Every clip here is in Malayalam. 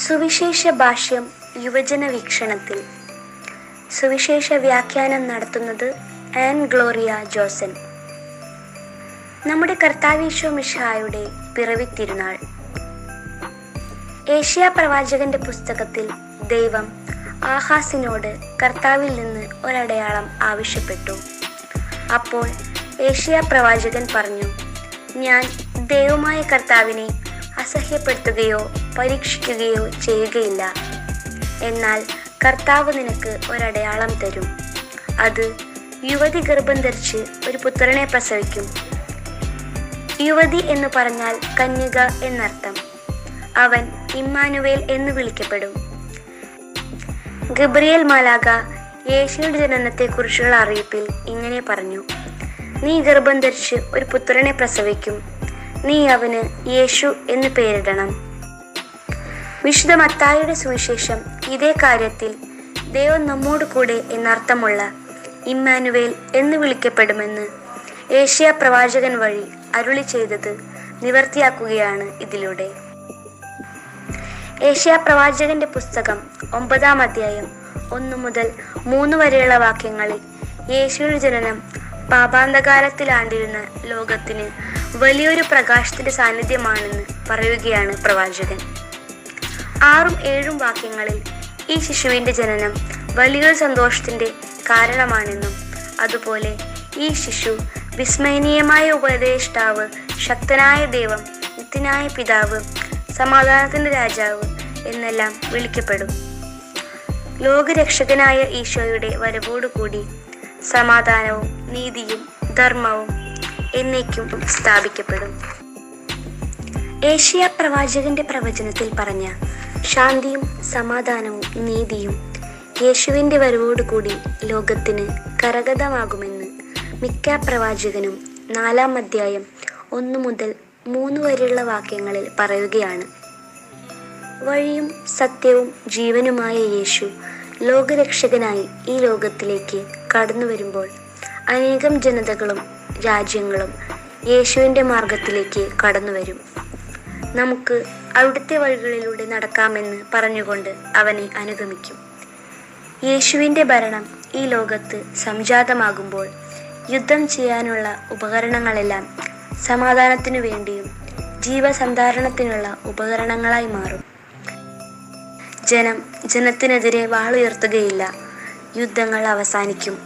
സുവിശേഷ ഭാഷ്യം യുവജന വീക്ഷണത്തിൽ സുവിശേഷ വ്യാഖ്യാനം നടത്തുന്നത് ആൻ ഗ്ലോറിയ ജോസൻ. നമ്മുടെ കർത്താവീശോ മിശിഹായുടെ പിറവി തിരുനാൾ. ഏഷ്യാ പ്രവാചകന്റെ പുസ്തകത്തിൽ ദൈവം ആഹാസിനോട് കർത്താവിൽ നിന്ന് ഒരടയാളം ആവശ്യപ്പെട്ടു. അപ്പോൾ ഏഷ്യാ പ്രവാചകൻ പറഞ്ഞു, ഞാൻ ദൈവമായ കർത്താവിനെ അസഹ്യപ്പെടുത്തുകയോ പരീക്ഷിക്കുകയോ ചെയ്യുകയില്ല. എന്നാൽ കർത്താവ് നിനക്ക് ഒരടയാളം തരും. അത് യുവതി ഗർഭം ധരിച്ച് ഒരു പുത്രനെ പ്രസവിക്കും. യുവതി എന്ന് പറഞ്ഞാൽ കന്യക എന്നർത്ഥം. അവൻ ഇമ്മാനുവേൽ എന്ന് വിളിക്കപ്പെടും. ഗബ്രിയേൽ മാലാഖ യേശുവിന്റെ ജനനത്തെക്കുറിച്ചുള്ള അറിയിപ്പിൽ ഇങ്ങനെ പറഞ്ഞു, നീ ഗർഭം ധരിച്ച് ഒരു പുത്രനെ പ്രസവിക്കും. നീ അവന് യേശു എന്ന് പേരിടണം. വിശുദ്ധ മത്തായിയുടെ സുവിശേഷം ഇതേ കാര്യത്തിൽ ദൈവം നമ്മോട് കൂടെ എന്നർത്ഥമുള്ള ഇമ്മാനുവേൽ എന്ന് വിളിക്കപ്പെടുമെന്ന് ഏഷ്യാ പ്രവാചകൻ വഴി അരുളി ചെയ്തത് നിവർത്തിയാക്കുകയാണ് ഇതിലൂടെ. ഏഷ്യാ പ്രവാചകന്റെ പുസ്തകം 9-ാം അധ്യായം 1 മുതൽ 3 വരെയുള്ള വാക്യങ്ങളിൽ യേശുവിന്റെ ജനനം പാപാന്തകാരത്തിലാണ്ടിരുന്ന ലോകത്തിന് വലിയൊരു പ്രകാശത്തിന്റെ സാന്നിധ്യമാണെന്ന് പറയുകയാണ് പ്രവാചകൻ. 6-7 വാക്യങ്ങളിൽ ഈ ശിശുവിന്റെ ജനനം വലിയൊരു സന്തോഷത്തിന്റെ കാരണമാണെന്നും അതുപോലെ ഈ ശിശു വിസ്മയനീയമായ ഉപദേഷ്ടാവ്, ശക്തനായ ദൈവം, നിത്യനായ പിതാവ്, സമാധാനത്തിന്റെ രാജാവ് എന്നെല്ലാം വിളിക്കപ്പെടും. ലോകരക്ഷകനായ ഈശോയുടെ വരവോടുകൂടി സമാധാനവും നീതിയും ധർമ്മവും എന്നേക്കും സ്ഥാപിക്കപ്പെടും. ഏഷ്യാ പ്രവാചകന്റെ പ്രവചനത്തിൽ പറഞ്ഞ ശാന്തിയും സമാധാനവും നീതിയും യേശുവിന്റെ വരവോടുകൂടി ലോകത്തിന് കരഗതമാകുമെന്ന് മിക്ക പ്രവാചകനും 4-ാം അധ്യായം 1 മുതൽ 3 വരെയുള്ള വാക്യങ്ങളിൽ പറയുകയാണ്. വഴിയും സത്യവും ജീവനുമായ യേശു ലോകരക്ഷകനായി ഈ ലോകത്തിലേക്ക് കടന്നു വരുമ്പോൾ അനേകം ജനതകളും രാജ്യങ്ങളും യേശുവിൻ്റെ മാർഗത്തിലേക്ക് കടന്നു വരും. നമുക്ക് അവിടുത്തെ വഴികളിലൂടെ നടക്കാമെന്ന് പറഞ്ഞുകൊണ്ട് അവനെ അനുഗമിക്കും. യേശുവിൻ്റെ ഭരണം ഈ ലോകത്ത് സംജാതമാകുമ്പോൾ യുദ്ധം ചെയ്യാനുള്ള ഉപകരണങ്ങളെല്ലാം സമാധാനത്തിനു വേണ്ടിയും ജീവസന്ധാരണത്തിനുള്ള ഉപകരണങ്ങളായി മാറും. ജനത്തിനെതിരെ വാളുയർത്തുകയില്ല. യുദ്ധങ്ങൾ അവസാനിക്കും.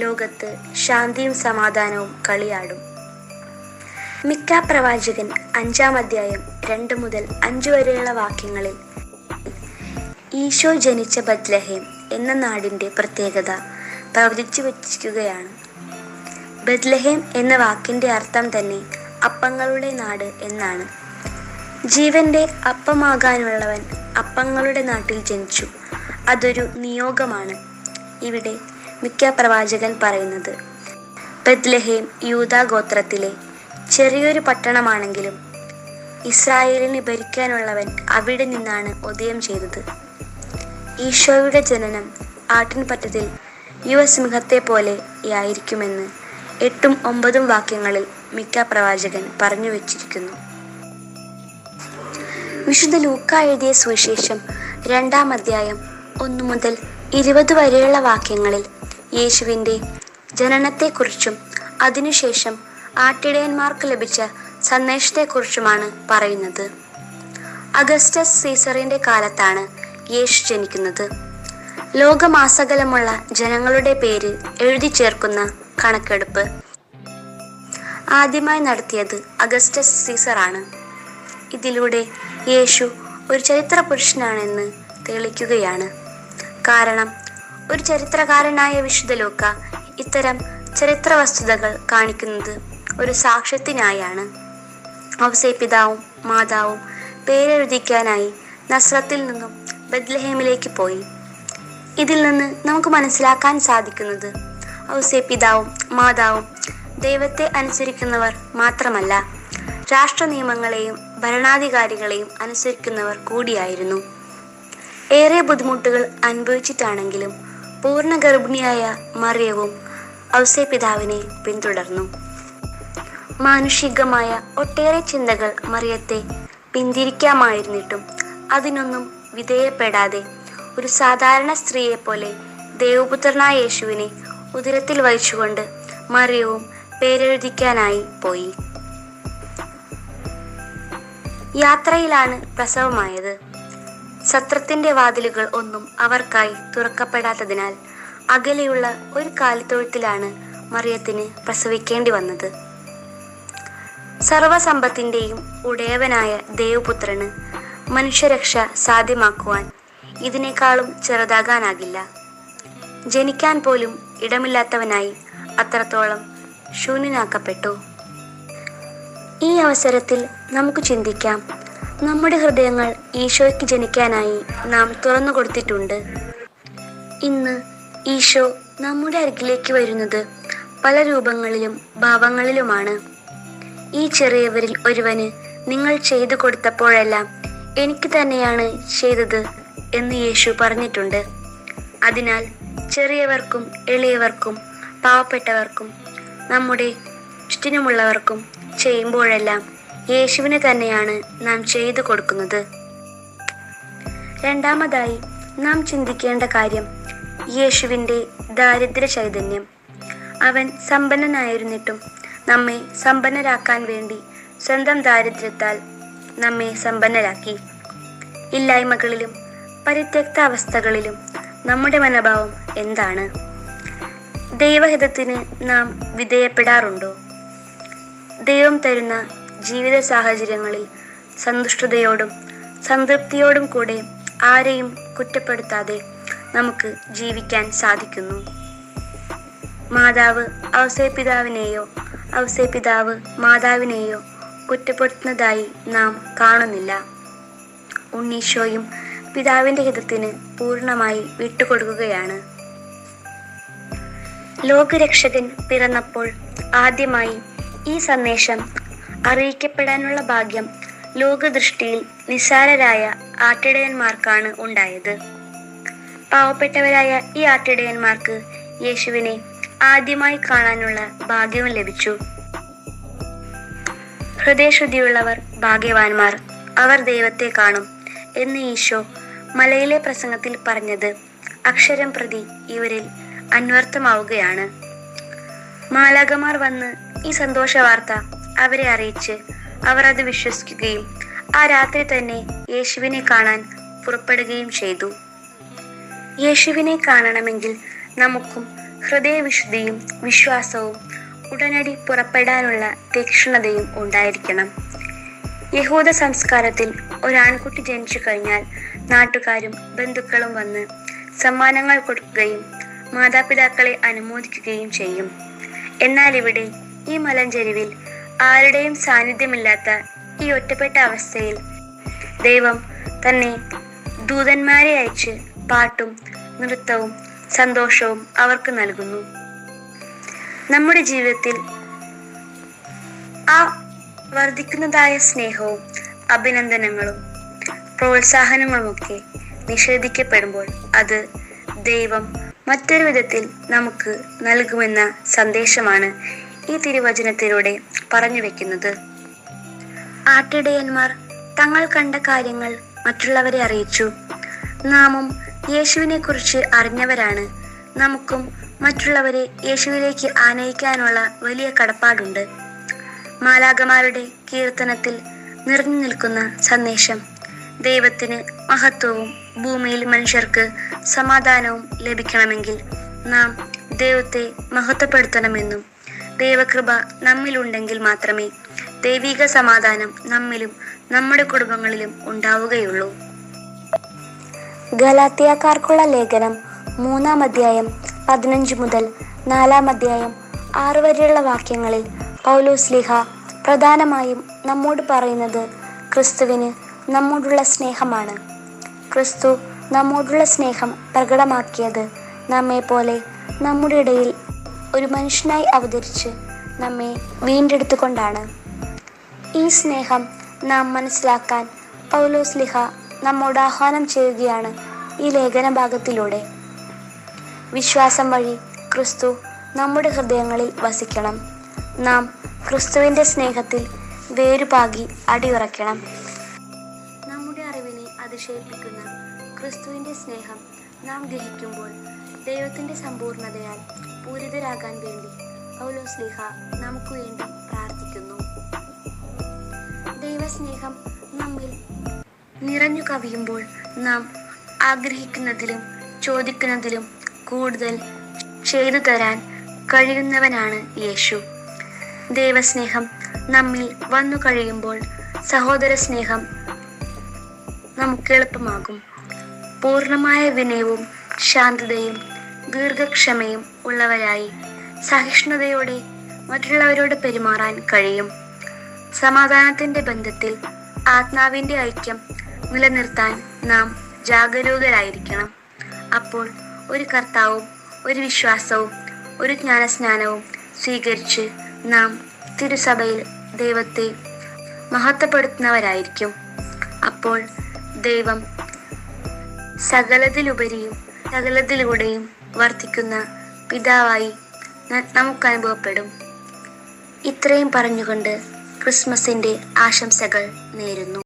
ലോകത്ത് ശാന്തിയും സമാധാനവും കളിയാടും. മിക്ക പ്രവാചകൻ 5-ാം അധ്യായം 2 മുതൽ 5 വരെയുള്ള വാക്യങ്ങളിൽ ഈശോ ജനിച്ച ബത്ലഹേം എന്ന നാടിൻ്റെ പ്രത്യേകത പ്രവചിച്ചു വച്ചിരിക്കുകയാണ്. ബത്ലഹേം എന്ന വാക്കിൻ്റെ അർത്ഥം തന്നെ അപ്പങ്ങളുടെ നാട് എന്നാണ്. ജീവന്റെ അപ്പമാകാനുള്ളവൻ അപ്പങ്ങളുടെ നാട്ടിൽ ജനിച്ചു. അതൊരു നിയോഗമാണ്. ഇവിടെ മിക്ക പ്രവാചകൻ പറയുന്നത് ബത്ലഹേം യൂദാ ഗോത്രത്തിലെ ചെറിയൊരു പട്ടണമാണെങ്കിലും ഇസ്രായേലിനെ ഭരിക്കാനുള്ളവൻ അവിടെ നിന്നാണ് ഉദയം ചെയ്തത്. ഈശോയുടെ ജനനം ആട്ടിൻപറ്റത്തിൽ യുവസിംഹത്തെ പോലെയായിരിക്കുമെന്ന് 8-9 വാക്യങ്ങളിൽ മിക്ക പ്രവാചകൻ പറഞ്ഞു വച്ചിരിക്കുന്നു. വിശുദ്ധ ലൂക്കാ എഴുതിയ സുവിശേഷം 2-ാം അധ്യായം 1 മുതൽ 20 വരെയുള്ള വാക്യങ്ങളിൽ യേശുവിൻ്റെ ജനനത്തെക്കുറിച്ചും അതിനുശേഷം ആട്ടിടയന്മാർക്ക് ലഭിച്ച സന്ദേശത്തെക്കുറിച്ചുമാണ് പറയുന്നത്. അഗസ്റ്റസ് സീസറിന്റെ കാലത്താണ് യേശു ജനിക്കുന്നത്. ലോകമാസകലമുള്ള ജനങ്ങളുടെ പേര് എഴുതി ചേർക്കുന്ന കണക്കെടുപ്പ് ആദ്യമായി നടത്തിയത് അഗസ്റ്റസ് സീസറാണ്. ഇതിലൂടെ യേശു ഒരു ചരിത്ര പുരുഷനാണെന്ന് തെളിയിക്കുകയാണ്. കാരണം ഒരു ചരിത്രകാരനായ വിശുദ്ധ ലൂക്ക ഇത്തരം ചരിത്ര വസ്തുതകൾ കാണിക്കുന്നത് ഒരു സാക്ഷ്യത്തിനായാണ്. ഔസേപ്പിതാവും മാതാവും പേരെഴുതിക്കാനായി നസ്രത്തിൽ നിന്നും ബത്ലഹേമിലേക്ക് പോയി. ഇതിൽ നിന്ന് നമുക്ക് മനസ്സിലാക്കാൻ സാധിക്കുന്നത് ഔസേപ്പിതാവും മാതാവും ദൈവത്തെ അനുസരിക്കുന്നവർ മാത്രമല്ല, രാഷ്ട്ര നിയമങ്ങളെയും ഭരണാധികാരികളെയും അനുസരിക്കുന്നവർ കൂടിയായിരുന്നു. ഏറെ ബുദ്ധിമുട്ടുകൾ അനുഭവിച്ചിട്ടാണെങ്കിലും പൂർണ്ണ ഗർഭിണിയായ മറിയവും ഔസേപ്പിതാവിനെ പിന്തുടർന്നു. മാനുഷികമായ ഒട്ടേറെ ചിന്തകൾ മറിയത്തെ പിന്തിരിക്കാമായിരുന്നിട്ടും അതിനൊന്നും വിധേയപ്പെടാതെ ഒരു സാധാരണ സ്ത്രീയെപ്പോലെ ദൈവപുത്രനായ യേശുവിനെ ഉദരത്തിൽ വഹിച്ചുകൊണ്ട് മറിയവും പേരെഴുതിക്കാനായി പോയി. യാത്രയിലാണ് പ്രസവമായത്. സത്രത്തിന്റെ വാതിലുകൾ ഒന്നും അവർക്കായി തുറക്കപ്പെടാത്തതിനാൽ അകലെയുള്ള ഒരു കാലിത്തൊഴുത്തിലാണ് മറിയത്തിന് പ്രസവിക്കേണ്ടി വന്നത്. സർവസമ്പത്തിന്റെയും ഉടയവനായ ദൈവപുത്രന് മനുഷ്യരക്ഷ സാധ്യമാക്കുവാൻ ഇതിനേക്കാളും ചെറുതാകാനാകില്ല. ജനിക്കാൻ പോലും ഇടമില്ലാത്തവനായി അത്രത്തോളം ശൂന്യനാക്കപ്പെട്ടു. ഈ അവസരത്തിൽ നമുക്ക് ചിന്തിക്കാം, നമ്മുടെ ഹൃദയങ്ങൾ ഈശോയ്ക്ക് ജനിക്കാനായി നാം തുറന്നു കൊടുത്തിട്ടുണ്ട്. ഇന്ന് ഈശോ നമ്മുടെ അരികിലേക്ക് വരുന്നത് പല രൂപങ്ങളിലും ഭാവങ്ങളിലുമാണ്. ഈ ചെറിയവരിൽ ഒരുവന് നിങ്ങൾ ചെയ്തു കൊടുത്തപ്പോഴെല്ലാം എനിക്ക് തന്നെയാണ് ചെയ്തത് എന്ന് യേശു പറഞ്ഞിട്ടുണ്ട്. അതിനാൽ ചെറിയവർക്കും എളിയവർക്കും പാവപ്പെട്ടവർക്കും നമ്മുടെ ചുറ്റിനുമുള്ളവർക്കും ചെയ്യുമ്പോഴെല്ലാം യേശുവിനെ തന്നെയാണ് നാം ചെയ്തു കൊടുക്കുന്നത്. രണ്ടാമതായി നാം ചിന്തിക്കേണ്ട കാര്യം യേശുവിൻ്റെ ദാരിദ്ര്യ ചൈതന്യം. അവൻ സമ്പന്നനായിരുന്നിട്ടും നമ്മെ സമ്പന്നരാക്കാൻ വേണ്ടി സ്വന്തം ദാരിദ്ര്യത്താൽ നമ്മെ സമ്പന്നരാക്കി. ഇല്ലായ്മകളിലും പരിത്യക്ത അവസ്ഥകളിലും നമ്മുടെ മനോഭാവം എന്താണ്? ദൈവഹിതത്തിന് നാം വിധേയപ്പെടാറുണ്ടോ? ദൈവം തരുന്ന ജീവിത സാഹചര്യങ്ങളിൽ സന്തുഷ്ടതയോടും സംതൃപ്തിയോടും കൂടെ ആരെയും കുറ്റപ്പെടുത്താതെ നമുക്ക് ജീവിക്കാൻ സാധിക്കുന്നു. മാതാവ് ഔസേപ്പിതാവിനെയോ ഔസേപ്പിതാവ് മാതാവിനെയോ കുറ്റപ്പെടുത്തുന്നതായി നാം കാണുന്നില്ല. ഉണ്ണീശോയും പിതാവിൻ്റെ ഹിതത്തിന് പൂർണ്ണമായി വിട്ടുകൊടുക്കുകയാണ്. ലോകരക്ഷകൻ പിറന്നപ്പോൾ ആദ്യമായി ഈ സന്ദേശം അറിയിക്കപ്പെടാനുള്ള ഭാഗ്യം ലോകദൃഷ്ടിയിൽ നിസ്സാരരായ ആട്ടിടയന്മാർക്കാണ് ഉണ്ടായത്. പാവപ്പെട്ടവരായ ഈ ആട്ടിടയന്മാർക്ക് യേശുവിനെ ആദ്യമായി കാണാനുള്ള ഭാഗ്യവും ലഭിച്ചു. ഹൃദയശുദ്ധിയുള്ളവർ ഭാഗ്യവാന്മാർ, അവർ ദൈവത്തെ കാണും എന്ന് ഈശോ മലയിലെ പ്രസംഗത്തിൽ പറഞ്ഞത് അക്ഷരം പ്രതി ഇവരിൽ അന്വർത്ഥമാവുകയാണ്. മാലാഖമാർ വന്ന് ഈ സന്തോഷ വാർത്ത അവരെ അറിയിച്ച് അവർ അത് വിശ്വസിക്കുകയും ആ രാത്രി തന്നെ യേശുവിനെ കാണാൻ പുറപ്പെടുകയും ചെയ്തു. യേശുവിനെ കാണണമെങ്കിൽ നമുക്കും ഹൃദയവിശുദ്ധിയും വിശ്വാസവും ഉടനടി പുറപ്പെടാനുള്ള തീക്ഷ്ണതയും ഉണ്ടായിരിക്കണം. യഹൂദ സംസ്കാരത്തിൽ ഒരാൺകുട്ടി ജനിച്ചു കഴിഞ്ഞാൽ നാട്ടുകാരും ബന്ധുക്കളും വന്ന് സമ്മാനങ്ങൾ കൊടുക്കുകയും മാതാപിതാക്കളെ അനുമോദിക്കുകയും ചെയ്യും. എന്നാൽ ഇവിടെ ഈ മലഞ്ചെരുവിൽ ആരുടെയും സാന്നിധ്യമില്ലാത്ത ഈ ഒറ്റപ്പെട്ട അവസ്ഥയിൽ ദൈവം തന്നെ ദൂതന്മാരെ അയച്ച് പാട്ടും നൃത്തവും സന്തോഷവും അവർക്ക് നൽകുന്നു. നമ്മുടെ ജീവിതത്തിൽ ആ വർദ്ധിക്കുന്നതായ സ്നേഹവും അഭിനന്ദനങ്ങളും പ്രോത്സാഹനങ്ങളുമൊക്കെ നിഷേധിക്കപ്പെടുമ്പോൾ അത് ദൈവം മറ്റൊരു വിധത്തിൽ നമുക്ക് നൽകുമെന്ന സന്ദേശമാണ് ഈ തിരുവചനത്തിലൂടെ പറഞ്ഞു വെക്കുന്നത്. ആട്ടിടയന്മാർ തങ്ങൾ കണ്ട കാര്യങ്ങൾ മറ്റുള്ളവരെ അറിയിച്ചു. നാമും യേശുവിനെ കുറിച്ച് അറിഞ്ഞവരാണ്. നമുക്കും മറ്റുള്ളവരെ യേശുവിലേക്ക് ആനയിക്കാനുള്ള വലിയ കടപ്പാടുണ്ട്. മാലാഖമാരുടെ കീർത്തനത്തിൽ നിറഞ്ഞു നിൽക്കുന്ന സന്ദേശം ദൈവത്തിന് മഹത്വവും ഭൂമിയിൽ മനുഷ്യർക്ക് സമാധാനവും ലഭിക്കണമെങ്കിൽ നാം ദൈവത്തെ മഹത്വപ്പെടുത്തണമെന്നും ദൈവകൃപ നമ്മിലുണ്ടെങ്കിൽ മാത്രമേ ദൈവിക സമാധാനം നമ്മിലും നമ്മുടെ കുടുംബങ്ങളിലും ഉണ്ടാവുകയുള്ളൂ. ഗലാത്യക്കാർക്കുള്ള ലേഖനം 3-ാം അധ്യായം 15 മുതൽ 4-ാം അധ്യായം 6 വരെയുള്ള വാക്യങ്ങളിൽ പൗലോസ്ലീഹ പ്രധാനമായും നമ്മോട് പറയുന്നത് ക്രിസ്തുവിന് നമ്മോടുള്ള സ്നേഹമാണ്. ക്രിസ്തു നമ്മോടുള്ള സ്നേഹം പ്രകടമാക്കിയത് നമ്മെപ്പോലെ നമ്മുടെ ഇടയിൽ ഒരു മനുഷ്യനായി അവതരിച്ച് നമ്മെ വീണ്ടെടുത്തുകൊണ്ടാണ്. ഈ സ്നേഹം നാം മനസ്സിലാക്കാൻ പൗലോസ്ലീഹ നമ്മോട് ആഹ്വാനം ചെയ്യുകയാണ് ഈ ലേഖന ഭാഗത്തിലൂടെ. വിശ്വാസം വഴി ക്രിസ്തു നമ്മുടെ ഹൃദയങ്ങളിൽ വസിക്കണം. നാം ക്രിസ്തുവിൻ്റെ സ്നേഹത്തിൽ വേരുപാകി അടിയുറയ്ക്കണം. നമ്മുടെ അറിവിനെ അത് അതിശയിപ്പിക്കുന്ന ക്രിസ്തുവിൻ്റെ സ്നേഹം നാം ഗ്രഹിക്കുമ്പോൾ ദൈവത്തിൻ്റെ സമ്പൂർണതയാൽ പൂരിതരാകാൻ വേണ്ടി പൗലോസ്ലീഹ നമുക്ക് വേണ്ടി പ്രാർത്ഥിക്കുന്നു. ദൈവസ്നേഹം നമ്മിൽ നിറഞ്ഞു കവിയുമ്പോൾ നാം ആഗ്രഹിക്കുന്നതിലും ചോദിക്കുന്നതിലും കൂടുതൽ ചെയ്തു തരാൻ കഴിയുന്നവനാണ് യേശു. ദൈവസ്നേഹം നമ്മിൽ വന്നു കഴിയുമ്പോൾ സഹോദര സ്നേഹം നമുക്ക് എളുപ്പമാകും. പൂർണ്ണമായ വിനയവും ശാന്തതയും ദീർഘക്ഷമയും ഉള്ളവരായി സഹിഷ്ണുതയോടെ മറ്റുള്ളവരോട് പെരുമാറാൻ കഴിയും. സമാധാനത്തിൻ്റെ ബന്ധത്തിൽ ആത്മാവിൻ്റെ ഐക്യം നിലനിർത്താൻ നാം ജാഗരൂകരായിരിക്കണം. അപ്പോൾ ഒരു കർത്താവും ഒരു വിശ്വാസവും ഒരു ജ്ഞാനസ്നാനവും സ്വീകരിച്ച് നാം തിരുസഭയിൽ ദൈവത്തെ മഹത്വപ്പെടുത്തുന്നവരായിരിക്കും. അപ്പോൾ ദൈവം സകലത്തിലുപരിയും സകലത്തിലൂടെയും വർദ്ധിക്കുന്ന പിതാവായി നമുക്ക് അനുഭവപ്പെടും. ഇത്രയും പറഞ്ഞുകൊണ്ട് ക്രിസ്മസിൻ്റെ ആശംസകൾ നേരുന്നു.